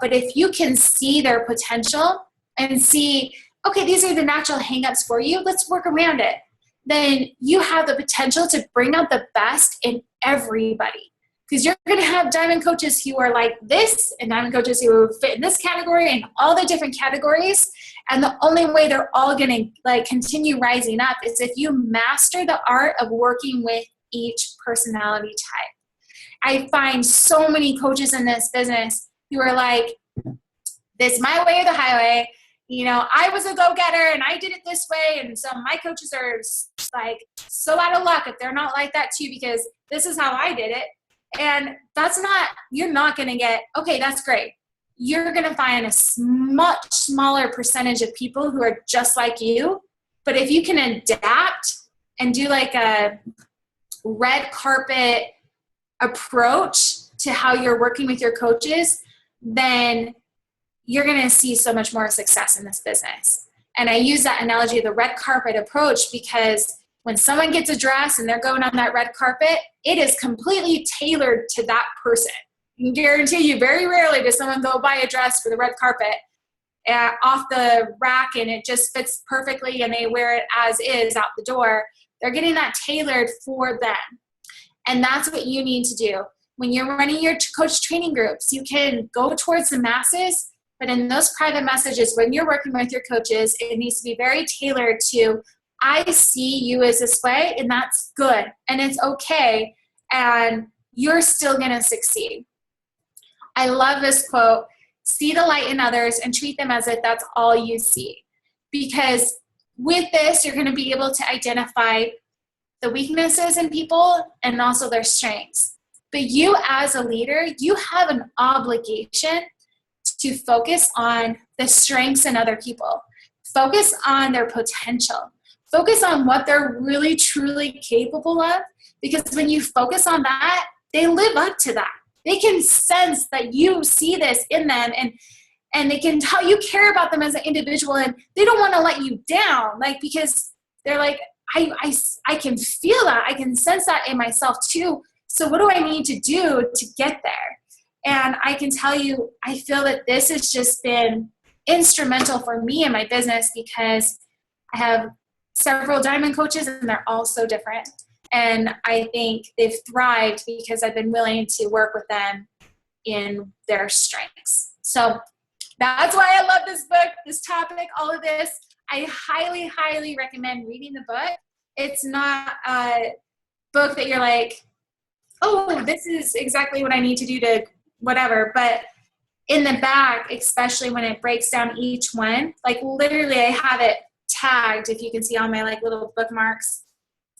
But if you can see their potential and see, okay, these are the natural hangups for you, let's work around it. Then you have the potential to bring out the best in everybody. Because you're going to have diamond coaches who are like this, and diamond coaches who fit in this category, and all the different categories. And the only way they're all going to continue rising up is if you master the art of working with each personality type. I find so many coaches in this business who are like, this my way or the highway. I was a go-getter and I did it this way. And so my coaches are like so out of luck if they're not like that too, because this is how I did it. And you're not going to get, okay, that's great. You're going to find a much smaller percentage of people who are just like you. But if you can adapt and do like a red carpet approach to how you're working with your coaches, then you're going to see so much more success in this business. And I use that analogy of the red carpet approach because when someone gets a dress and they're going on that red carpet, it is completely tailored to that person. I can guarantee you very rarely does someone go buy a dress for the red carpet off the rack and it just fits perfectly and they wear it as is out the door. They're getting that tailored for them. And that's what you need to do. When you're running your coach training groups, you can go towards the masses, but in those private messages, when you're working with your coaches, it needs to be very tailored to, I see you as this way, and that's good, and it's okay, and you're still going to succeed. I love this quote, see the light in others and treat them as if that's all you see. Because with this, you're going to be able to identify the weaknesses in people and also their strengths. But you as a leader, you have an obligation to focus on the strengths in other people. Focus on their potential. Focus on what they're really, truly capable of. Because when you focus on that, they live up to that. They can sense that you see this in them, and they can tell you care about them as an individual, and they don't want to let you down, because they're like, I can feel that. I can sense that in myself too. So what do I need to do to get there? And I can tell you, I feel that this has just been instrumental for me in my business because I have several diamond coaches and they're all so different. And I think they've thrived because I've been willing to work with them in their strengths. So that's why I love this book, this topic, all of this. I highly, highly recommend reading the book. It's not a book that you're like, oh, this is exactly what I need to do to whatever. But in the back, especially when it breaks down each one, literally I have it tagged, if you can see all my little bookmarks.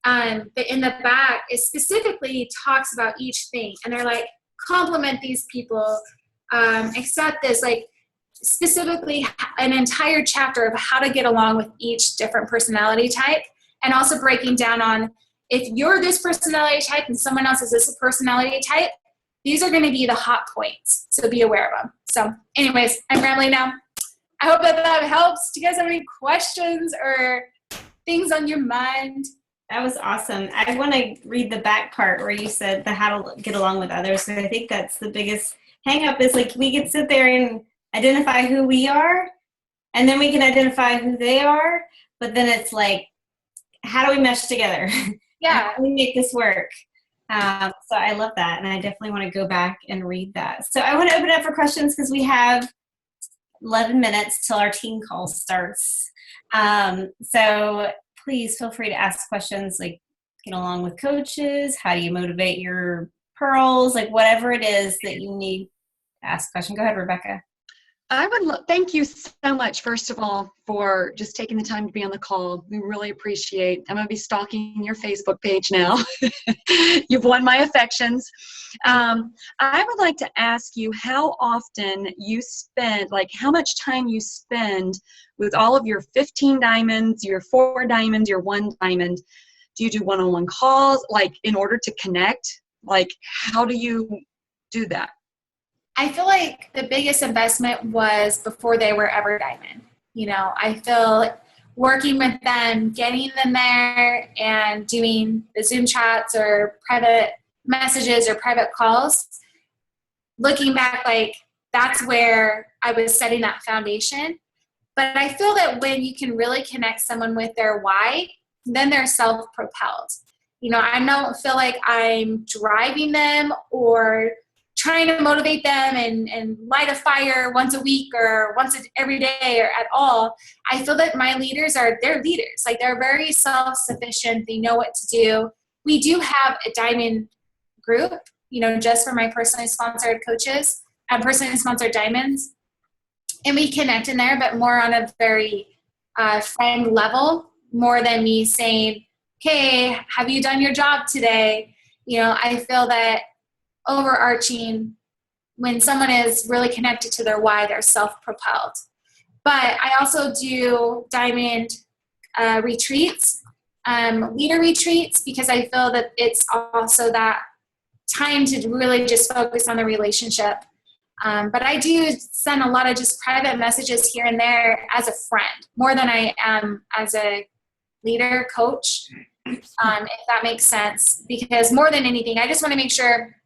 But in the back, it specifically talks about each thing. And they're like, compliment these people, accept this, specifically an entire chapter of how to get along with each different personality type. And also breaking down on if you're this personality type and someone else is this personality type, these are going to be the hot points. So be aware of them. So anyways, I'm rambling now. I hope that helps. Do you guys have any questions or things on your mind? That was awesome. I want to read the back part where you said the how to get along with others. So I think that's the biggest hang up is we can sit there and identify who we are, and then we can identify who they are. But then it's how do we mesh together? Yeah. How do we make this work? So I love that. And I definitely want to go back and read that. So I want to open it up for questions because we have 11 minutes till our team call starts. So please feel free to ask questions get along with coaches. How do you motivate your pearls? Whatever it is that you need to ask a question. Go ahead, Rebecca. I would thank you so much, first of all, for just taking the time to be on the call. We really appreciate. I'm going to be stalking your Facebook page now. You've won my affections. I would like to ask you how often you spend, how much time you spend with all of your 15 diamonds, your 4 diamonds, your 1 diamond. Do you do one-on-one calls, in order to connect? How do you do that? I feel like the biggest investment was before they were ever diamond. I feel working with them, getting them there and doing the Zoom chats or private messages or private calls, looking back, that's where I was setting that foundation. But I feel that when you can really connect someone with their why, then they're self-propelled. I don't feel like I'm driving them or trying to motivate them and light a fire once a week or every day or at all. I feel that my leaders they're leaders. They're very self-sufficient. They know what to do. We do have a diamond group, just for my personally sponsored coaches and personally sponsored diamonds. And we connect in there, but more on a very friend level, more than me saying, hey, have you done your job today? I feel that overarching, when someone is really connected to their why, they're self-propelled. But I also do diamond retreats, leader retreats, because I feel that it's also that time to really just focus on the relationship. But I do send a lot of just private messages here and there as a friend, more than I am as a leader, coach. if that makes sense. Because more than anything, I just want to make sure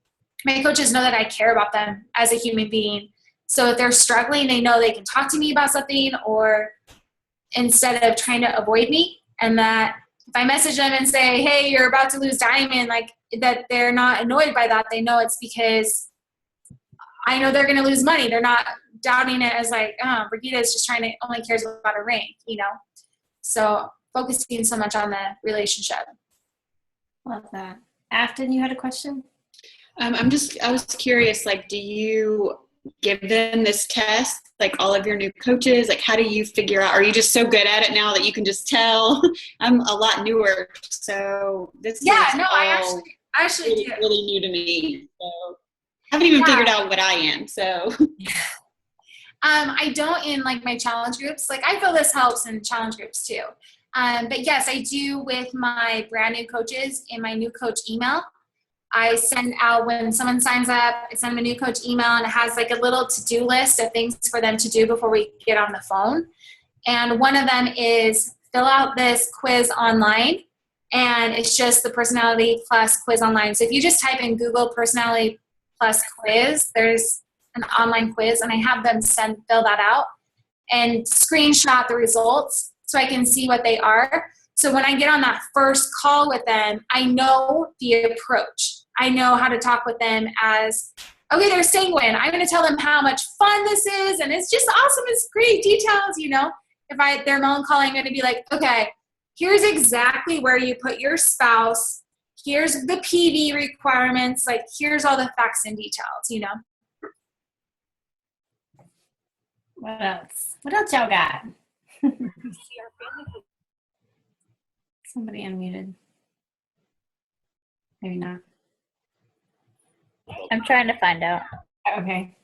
my coaches know that I care about them as a human being. So if they're struggling, they know they can talk to me about something, or instead of trying to avoid me. And that if I message them and say, hey, you're about to lose diamond, like that they're not annoyed by that. They know it's because I know they're going to lose money. They're not doubting it as like, oh, Brigitte is just trying to only cares about a ring, you know? So focusing so much on the relationship. Love that. Afton, you had a question? I was curious, like, do you give them this test, like all of your new coaches? Like, how do you figure out, are you just so good at it now that you can just tell? I'm a lot newer, so this is I actually really, do. really new to me. So I haven't even figured out what I am, so. I don't in like my challenge groups. Like I feel this helps in challenge groups too. But yes, I do with my brand new coaches in my new coach email. I send out when someone signs up, I send them a new coach email, and it has like a little to-do list of things for them to do before we get on the phone. And one of them is fill out this quiz online, and it's just the personality plus quiz online. So if you just type in Google personality plus quiz, there's an online quiz, and I have them fill that out and screenshot the results so I can see what they are. So when I get on that first call with them, I know the approach. I know how to talk with them as, okay, they're sanguine. I'm going to tell them how much fun this is, and it's just awesome. It's great details, you know. If they're melancholy, I'm going to be like, okay, here's exactly where you put your spouse. Here's the PV requirements. Like, here's all the facts and details, you know. What else? What else y'all got? Somebody unmuted. Maybe not. I'm trying to find out. Okay.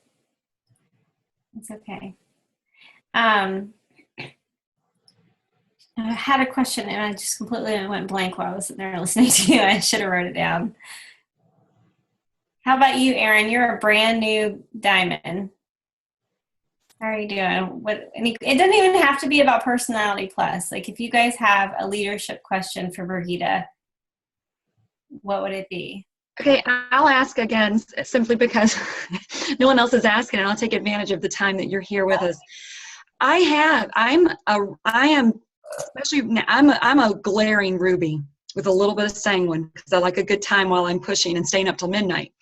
It's okay. I had a question and I just completely went blank while I was sitting there listening to you. I should have wrote it down. How about you, Erin? You're a brand new diamond. How are you doing? It doesn't even have to be about personality plus. Like if you guys have a leadership question for Brigitte, what would it be? Okay, I'll ask again simply because no one else is asking, and I'll take advantage of the time that you're here with us. I'm a glaring ruby with a little bit of sanguine because I like a good time while I'm pushing and staying up till midnight.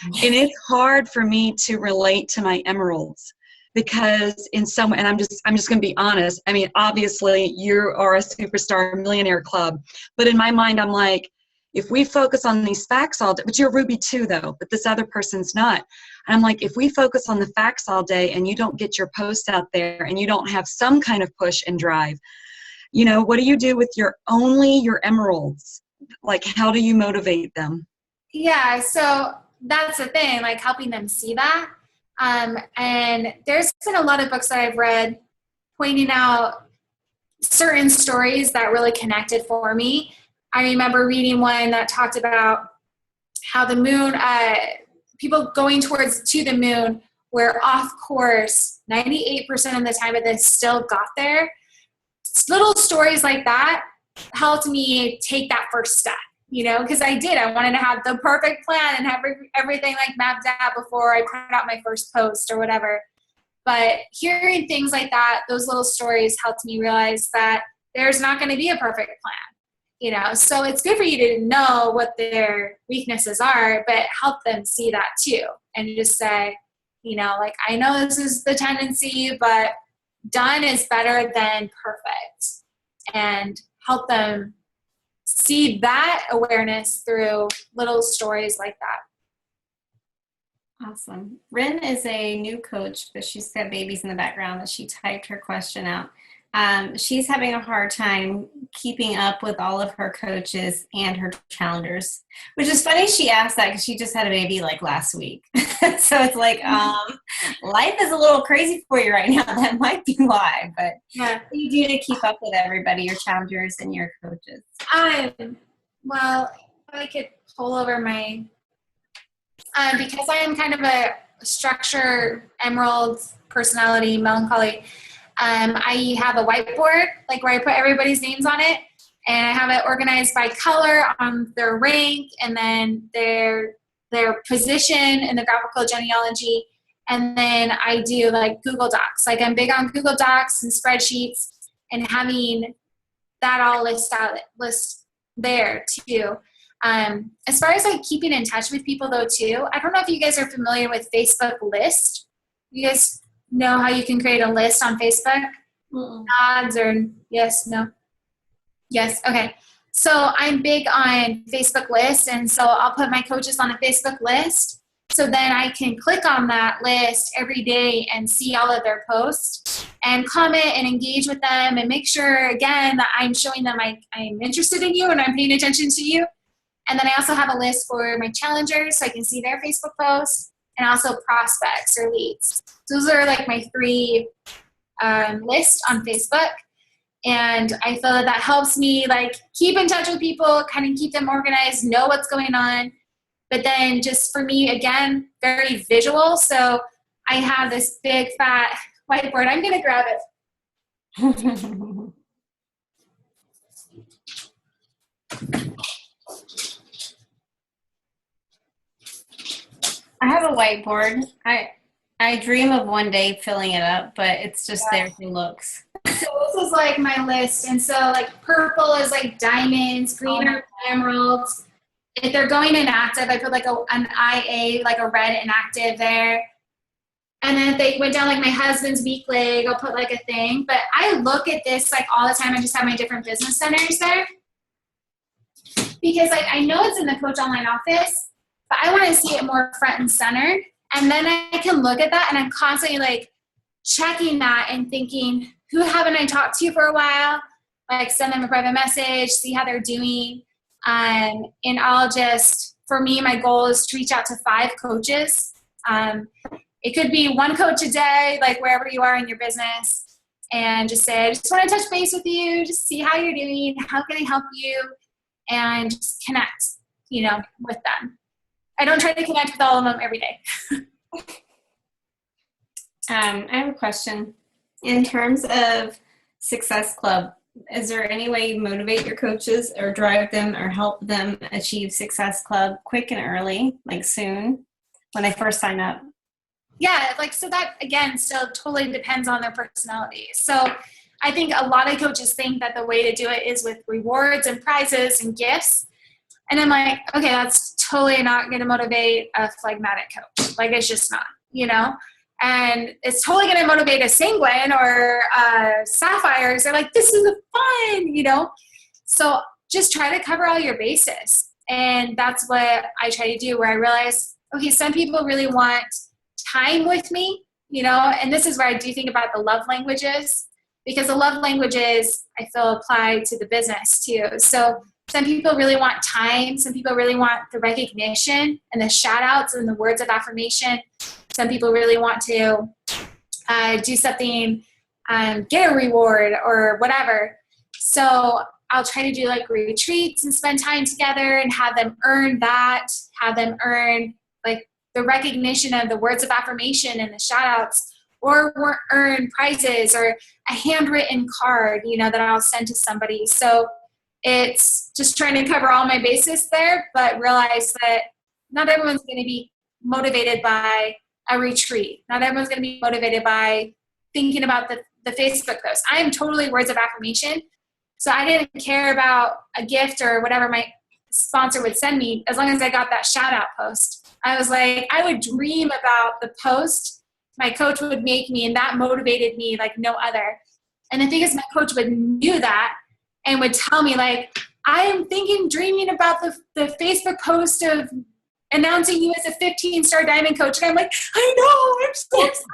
And it's hard for me to relate to my emeralds because and I'm just going to be honest. I mean, obviously you are a superstar millionaire club, but in my mind, I'm like, if we focus on these facts all day, but you're Ruby too though, but this other person's not. And I'm like, if we focus on the facts all day and you don't get your post out there and you don't have some kind of push and drive, you know, what do you do with your emeralds? Like, how do you motivate them? Yeah, so that's the thing, like helping them see that. And there's been a lot of books that I've read pointing out certain stories that really connected for me. I remember reading one that talked about how the moon, people going to the moon were off course 98% of the time, but they still got there. Little stories like that helped me take that first step, you know, because I wanted to have the perfect plan and have everything like mapped out before I put out my first post or whatever. But hearing things like that, those little stories helped me realize that there's not going to be a perfect plan. You know, so it's good for you to know what their weaknesses are, but help them see that too. And just say, you know, like, I know this is the tendency, but done is better than perfect. And help them see that awareness through little stories like that. Awesome. Rin is a new coach, but she's got babies in the background that she typed her question out. She's having a hard time keeping up with all of her coaches and her challengers, which is funny she asked that because she just had a baby like last week. So it's like, life is a little crazy for you right now. That might be why, but Yeah. what do you do to keep up with everybody, your challengers and your coaches? Well, I could pull over my, because I am kind of a structure, emerald personality, melancholy. I have a whiteboard, like where I put everybody's names on it. And I have it organized by color on their rank and then their position in the graphical genealogy. And then I do like Google Docs. Like I'm big on Google Docs and spreadsheets and having that all list there too. As far as like keeping in touch with people though too, I don't know if you guys are familiar with Facebook List. You guys know how you can create a list on Facebook? Nods or yes, no? Yes, okay. So I'm big on Facebook List, and so I'll put my coaches on a Facebook list. So then I can click on that list every day and see all of their posts and comment and engage with them and make sure, again, that I'm showing them I'm interested in you and I'm paying attention to you. And then I also have a list for my challengers so I can see their Facebook posts and also prospects or leads. Those are like my 3 lists on Facebook. And I feel that helps me like keep in touch with people, kind of keep them organized, know what's going on. But then just for me, again, very visual. So I have this big fat whiteboard. I'm going to grab it. I have a whiteboard. I dream of one day filling it up, but it's just there for looks. So this is like my list. And so like purple is like diamonds, green are emeralds. If they're going inactive, I put like an IA, like a red inactive there. And then if they went down like my husband's weak leg, I'll put like a thing. But I look at this like all the time. I just have my different business centers there. Because like I know it's in the Coach Online office, but I want to see it more front and center. And then I can look at that and I'm constantly like checking that and thinking, who haven't I talked to for a while? Like send them a private message, see how they're doing. And I'll just, for me, my goal is to reach out to 5 coaches. It could be 1 coach a day, like wherever you are in your business, and just say, I just want to touch base with you, just see how you're doing, how can I help you, and just connect, with them. I don't try to connect with all of them every day. I have a question. In terms of Success Club, is there any way you motivate your coaches or drive them or help them achieve Success Club quick and early, like soon, when they first sign up? Yeah, so that, again, still totally depends on their personality. So I think a lot of coaches think that the way to do it is with rewards and prizes and gifts. And I'm like, okay, that's totally not going to motivate a phlegmatic coach. Like, it's just not, And it's totally going to motivate a sanguine or sapphires. They're like, this is fun, So just try to cover all your bases. And that's what I try to do, where I realize, okay, some people really want time with me, and this is where I do think about the love languages, because the love languages I feel apply to the business too. So some people really want time. Some people really want the recognition and the shout outs and the words of affirmation. Some people really want to do something, get a reward or whatever. So I'll try to do like retreats and spend time together and have them earn that, have them earn like the recognition of the words of affirmation and the shout outs, or earn prizes or a handwritten card, that I'll send to somebody. So it's just trying to cover all my bases there, but realize that not everyone's going to be motivated by a retreat. Not everyone's going to be motivated by thinking about the Facebook post. I am totally words of affirmation. So I didn't care about a gift or whatever my sponsor would send me as long as I got that shout out post. I was like, I would dream about the post my coach would make me, and that motivated me like no other. And the thing is, my coach would knew that and would tell me like, I am dreaming about the Facebook post of announcing you as a 15-star diamond coach. And I'm like, I know, I'm so excited.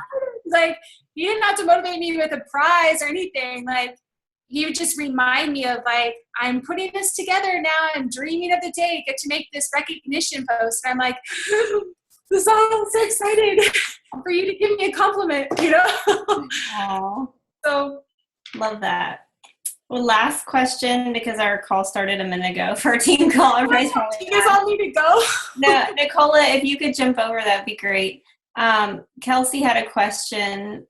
Like, he didn't have to motivate me with a prize or anything. Like, he would just remind me of like, I'm putting this together now. I'm dreaming of the day I get to make this recognition post. And I'm like, this I'm so excited for you to give me a compliment, Aww. So love that. Well, last question, because our call started a minute ago for a team call. do you guys all need to go? No, Nicola, if you could jump over, that'd be great. Kelsey had a question.